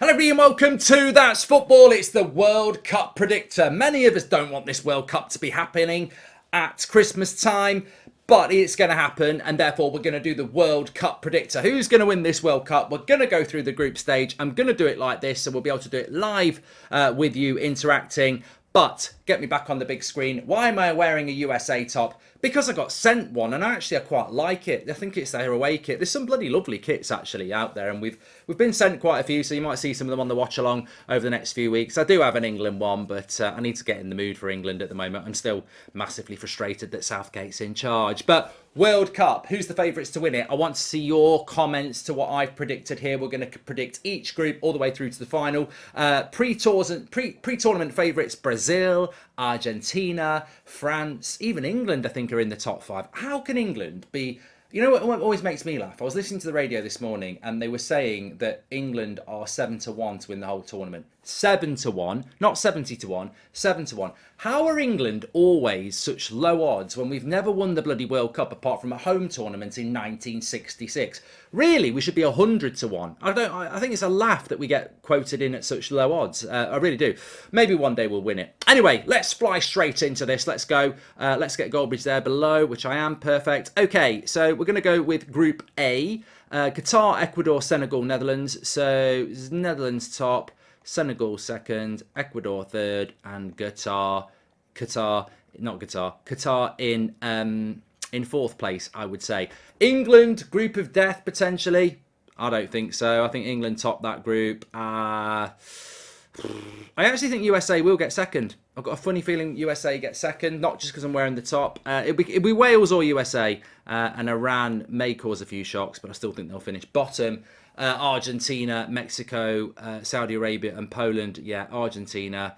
Hello everybody and welcome to That's Football. It's the World Cup predictor. Many of us don't want this World Cup to be happening at Christmas time, but it's going to happen, and therefore we're going to do the World Cup predictor. Who's going to win this World Cup? We're going to go through the group stage. I'm going to do it like this, so we'll be able to do it live with you interacting. But get me back on the big screen. Why am I wearing a USA top? Because I got sent one, and actually I quite like it. I think it's their away kit. There's some bloody lovely kits actually out there, and we've been sent quite a few, so you might see some of them on the watch along over the next few weeks. I do have an England one, but I need to get in the mood for England at the moment. I'm still massively frustrated that Southgate's in charge. But World Cup, who's the favourites to win it? I want to see your comments to what I've predicted here. We're going to predict each group all the way through to the final. Pre-tournament favourites: Brazil, Argentina, France, even England, I think, are in the top five. How can England be... You know what always makes me laugh? I was listening to the radio this morning and they were saying that England are 7-1 to win the whole tournament. 7-1, not 70-1, 7-1. How are England always such low odds when we've never won the bloody World Cup apart from a home tournament in 1966? Really, we should be 100-1. I think it's a laugh that we get quoted in at such low odds. I really do. Maybe one day we'll win it. Anyway, let's fly straight into this. Let's go. Let's get Goldbridge there below, which I am. Perfect. Okay, so we're going to go with Group A. Qatar, Ecuador, Senegal, Netherlands. So Netherlands top, Senegal second, Ecuador third, and Qatar in fourth place, I would say. England, group of death potentially. I don't think so. I think England top that group. I actually think USA will get second. I've got a funny feeling USA gets second, not just because I'm wearing the top. It'll be Wales or USA, and Iran may cause a few shocks, but I still think they'll finish bottom. Argentina, Mexico, Saudi Arabia, and Poland. Yeah, Argentina.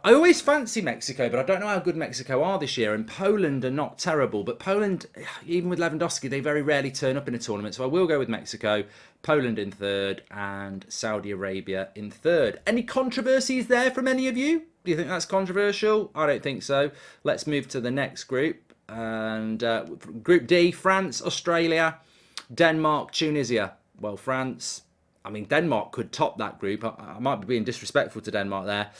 I always fancy Mexico, but I don't know how good Mexico are this year. And Poland are not terrible, but Poland, even with Lewandowski, they very rarely turn up in a tournament. So I will go with Mexico, Poland in third, and Saudi Arabia in third. Any controversies there from any of you? Do you think that's controversial? I don't think so. Let's move to the next group. And Group D, France, Australia, Denmark, Tunisia. Well, France... I mean, Denmark could top that group. I might be being disrespectful to Denmark there.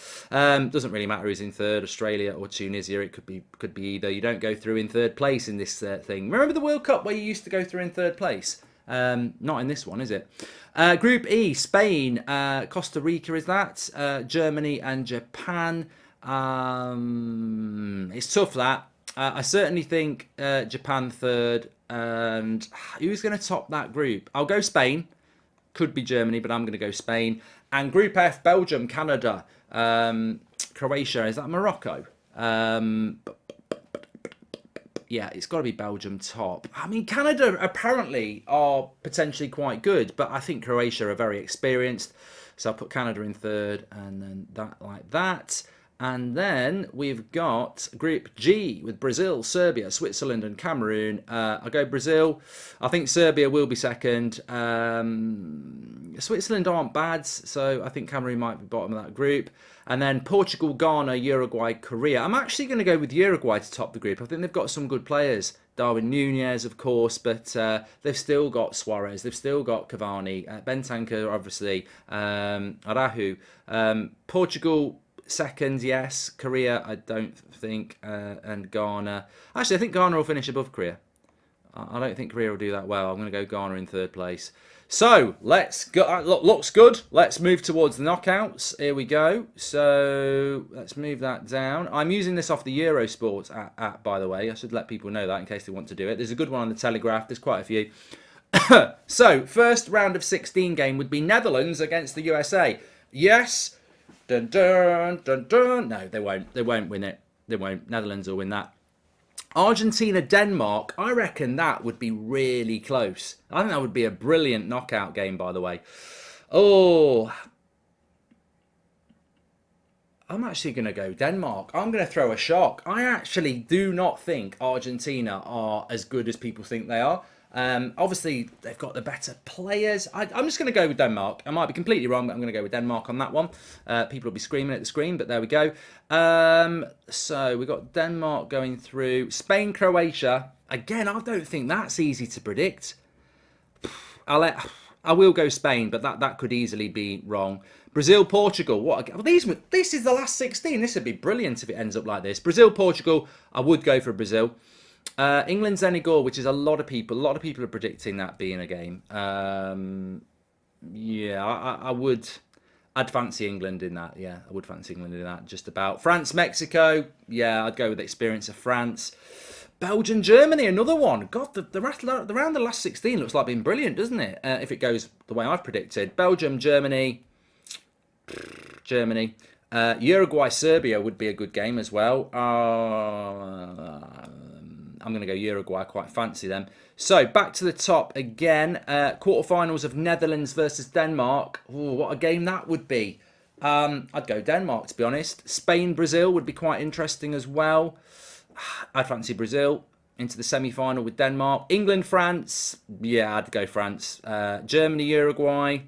Doesn't really matter who's in third, Australia or Tunisia. It could be either. You don't go through in third place in this thing. Remember the World Cup where you used to go through in third place? Not in this one, is it? Group E, Spain, Costa Rica is that. Germany and Japan. It's tough, that. I certainly think Japan third. And who's going to top that group? I'll go Spain. Could be Germany, but I'm going to go Spain. And Group F, Belgium, Canada, Croatia. Is that Morocco? Yeah, it's got to be Belgium top. I mean, Canada apparently are potentially quite good, but I think Croatia are very experienced. So I'll put Canada in third, and then that like that. And then we've got Group G with Brazil, Serbia, Switzerland and Cameroon. I'll go Brazil. I think Serbia will be second. Switzerland aren't bad, so I think Cameroon might be bottom of that group. And then Portugal, Ghana, Uruguay, Korea. I'm actually going to go with Uruguay to top the group. I think they've got some good players. Darwin Nunez, of course, but they've still got Suarez. They've still got Cavani. Bentancur, obviously. Arahu. Portugal... second, yes. Korea, I don't think. And Ghana. Actually, I think Ghana will finish above Korea. I don't think Korea will do that well. I'm going to go Ghana in third place. So, let's go. Looks good. Let's move towards the knockouts. Here we go. So, let's move that down. I'm using this off the Eurosport app, by the way. I should let people know that in case they want to do it. There's a good one on the Telegraph. There's quite a few. So, first round of 16 game would be Netherlands against the USA. Yes. Dun, dun, dun, dun. No, they won't. They won't win it. They won't. Netherlands will win that. Argentina, Denmark. I reckon that would be really close. I think that would be a brilliant knockout game, by the way. Oh, I'm actually going to go Denmark. I'm going to throw a shock. I actually do not think Argentina are as good as people think they are. Obviously, they've got the better players. I'm just going to go with Denmark. I might be completely wrong, but I'm going to go with Denmark on that one. People will be screaming at the screen, but there we go. So we've got Denmark going through. Spain, Croatia. Again, I don't think that's easy to predict. I will go Spain, but that could easily be wrong. Brazil, Portugal. This is the last 16. This would be brilliant if it ends up like this. Brazil, Portugal. I would go for Brazil. England, Senegal, which is a lot of people are predicting that being a game. Yeah, I would. I'd fancy England in that. Yeah, I would fancy England in that. Just about. France, Mexico. Yeah, I'd go with the experience of France. Belgium, Germany, another one. God, the round the last 16 looks like being brilliant, doesn't it? If it goes the way I've predicted. Belgium, Germany. Uruguay, Serbia would be a good game as well. I'm going to go Uruguay. I quite fancy them. So back to the top again. Quarterfinals of Netherlands versus Denmark. Ooh, what a game that would be. I'd go Denmark, to be honest. Spain, Brazil would be quite interesting as well. I'd fancy Brazil into the semi-final with Denmark. England, France. Yeah, I'd go France. Germany, Uruguay.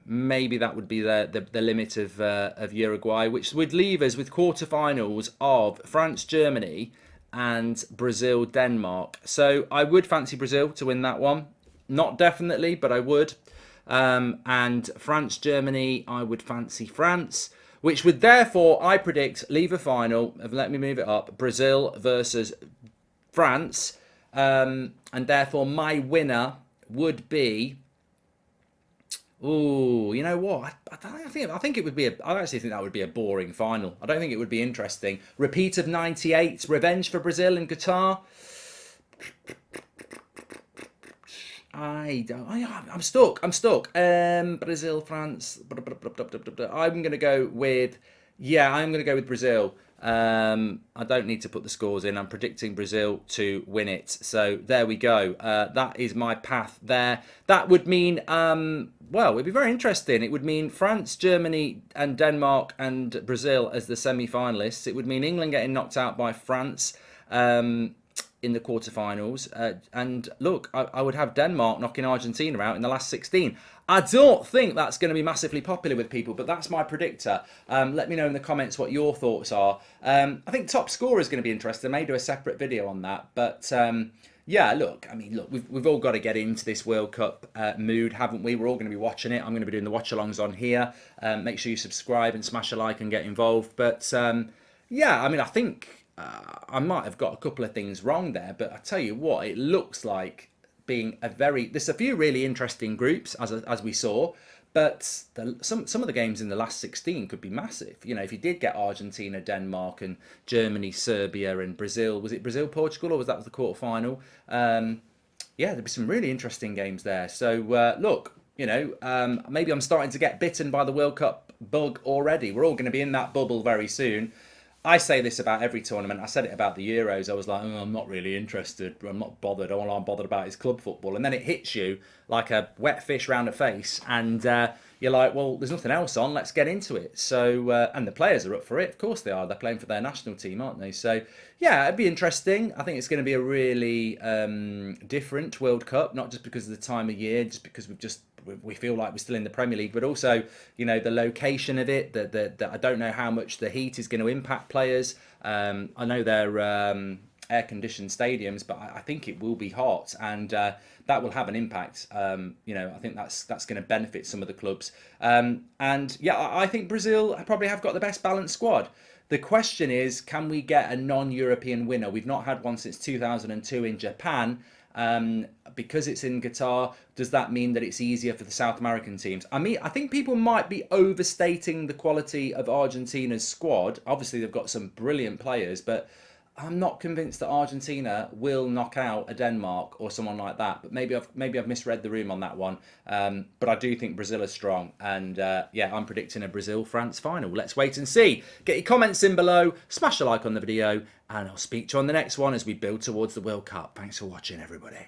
Maybe that would be the limit of Uruguay, which would leave us with quarterfinals of France, Germany, and Brazil, Denmark. So I would fancy Brazil to win that one. Not definitely, but I would. And France, Germany, I would fancy France, which would therefore, I predict, leave a final of, let me move it up, Brazil versus France. And therefore, my winner would be... Oh, you know what? I think it would be. I actually think that would be a boring final. I don't think it would be interesting. Repeat of '98, revenge for Brazil in Qatar. I'm stuck. Brazil, France. I'm going to go with. Yeah, I'm going to go with Brazil. I don't need to put the scores in. I'm predicting Brazil to win it. So there we go. That is my path there. That would mean, well, it'd be very interesting. It would mean France, Germany, and Denmark and Brazil as the semi-finalists. It would mean England getting knocked out by France in the quarterfinals. And look, I would have Denmark knocking Argentina out in the last 16. I don't think that's going to be massively popular with people, but that's my predictor. Let me know in the comments what your thoughts are. I think top scorer is going to be interesting. I may do a separate video on that. But yeah, look, we've all got to get into this World Cup mood, haven't we? We're all going to be watching it. I'm going to be doing the watch-alongs on here. Make sure you subscribe and smash a like and get involved. But yeah, I think I might have got a couple of things wrong there. But I tell you what, it looks like being there's a few really interesting groups as we saw, but some of the games in the last 16 could be massive. You know, if you did get Argentina, Denmark, and Germany, Serbia, and Brazil, was it Brazil, Portugal, or was that the quarterfinal? Yeah, there'd be some really interesting games there. So look, you know, maybe I'm starting to get bitten by the World Cup bug already. We're all going to be in that bubble very soon. I say this about every tournament. I said it about the Euros. I was like, I'm not really interested. I'm not bothered. All I'm bothered about is club football. And then it hits you like a wet fish round the face. And you're like, well, there's nothing else on. Let's get into it. So, and the players are up for it. Of course they are. They're playing for their national team, aren't they? So, yeah, it'd be interesting. I think it's going to be a really different World Cup, not just because of the time of year, just because we feel like we're still in the Premier League, but also, you know, the location of it, that I don't know how much the heat is going to impact players. I know they're air-conditioned stadiums, but I think it will be hot, and that will have an impact. You know, I think that's going to benefit some of the clubs. And yeah, I think Brazil probably have got the best balanced squad. The question is, can we get a non-European winner? We've not had one since 2002 in Japan. Because it's in Qatar, does that mean that it's easier for the South American teams? I think people might be overstating the quality of Argentina's squad. Obviously, they've got some brilliant players, but I'm not convinced that Argentina will knock out a Denmark or someone like that. But maybe I've misread the room on that one. But I do think Brazil is strong, and yeah, I'm predicting a Brazil-France final. Let's wait and see. Get your comments in below, smash a like on the video, and I'll speak to you on the next one as we build towards the World Cup. Thanks for watching, everybody.